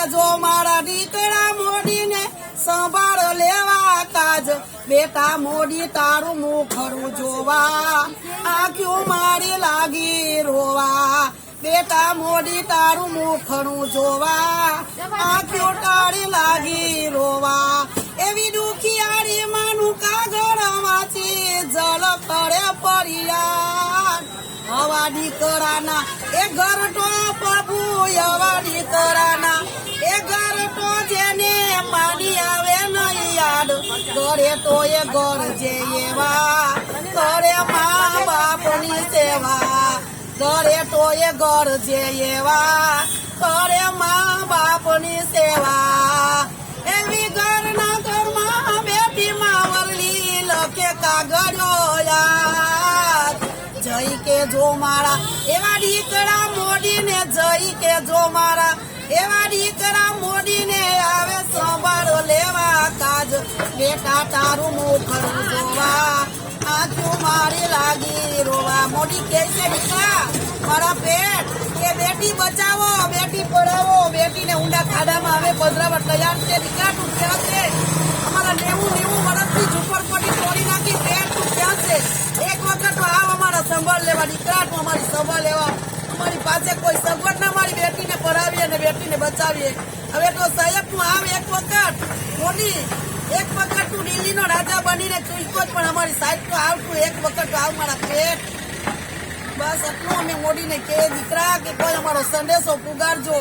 જો મારા દીકરા મોદીને સંભાળ લેવા કાજ બેટા મોદી તારું મુખડું જોવા આંખ્યું મારી લાગી રોવા બેટા મોદી તારું મુખડું જોવા આંખ્યું તારી લાગી રોવા એવી દુખિયારી માનું કાગળ વાંચી જળ કરે પરિયા હવા દીકરાના એ ઘર તો પ્રભુ હવા દીકરાના એ ઘર તો જેને પાણી આવે નહીં યાદ ઘરે તો એ ઘર જે એવા ઘરે મા બાપની સેવા ઘરે તો એ ઘર જે એવા ઘરે મા બાપની સેવા એવી ઘરના ઘરમાં બેટી માં વરલી લખે કાગળો યાદ જય કે જો મારા એવા દીકરા મોદીને જય કે જો મારા એવા દીકરા મોદીને આવે સંભાળો લેવા કાજ બેટા તારું મુખડું જોવા આંખું મારી લાગી રોવા મોદી કે છે દીકરા મારા પેટ કે બેટી બચાવો બેટી પઢાવો બેટીને ઊંડા ખાડામાં આવે પધરાવટ તૈયાર છે દીકરા તું ક્યાં છે અમારા 90 વર્ષથી ઝુંપડપટ્ટી તોડી નાખી પેટ તું ક્યાં છે એક વખત આવ અમારા સંભાળ લેવા દીકરા તું અમારી સંભાળ લેવા અમારી પાસે કોઈ સગવડ ના મારી બેટીને પઢાવીએ અને બેટીને બચાવીએ હવે તો સાહેબ તું આવ એક વખત મોદી એક વખત તું દિલ્હીનો રાજા બનીને ચૂક્યો પણ અમારી સાઈડ તો આવ તું એક વખત આવ મારા પેટ બસ એટલું અમે મોદીને કે દીકરા કે કોઈ અમારો સંદેશો પુગાડજો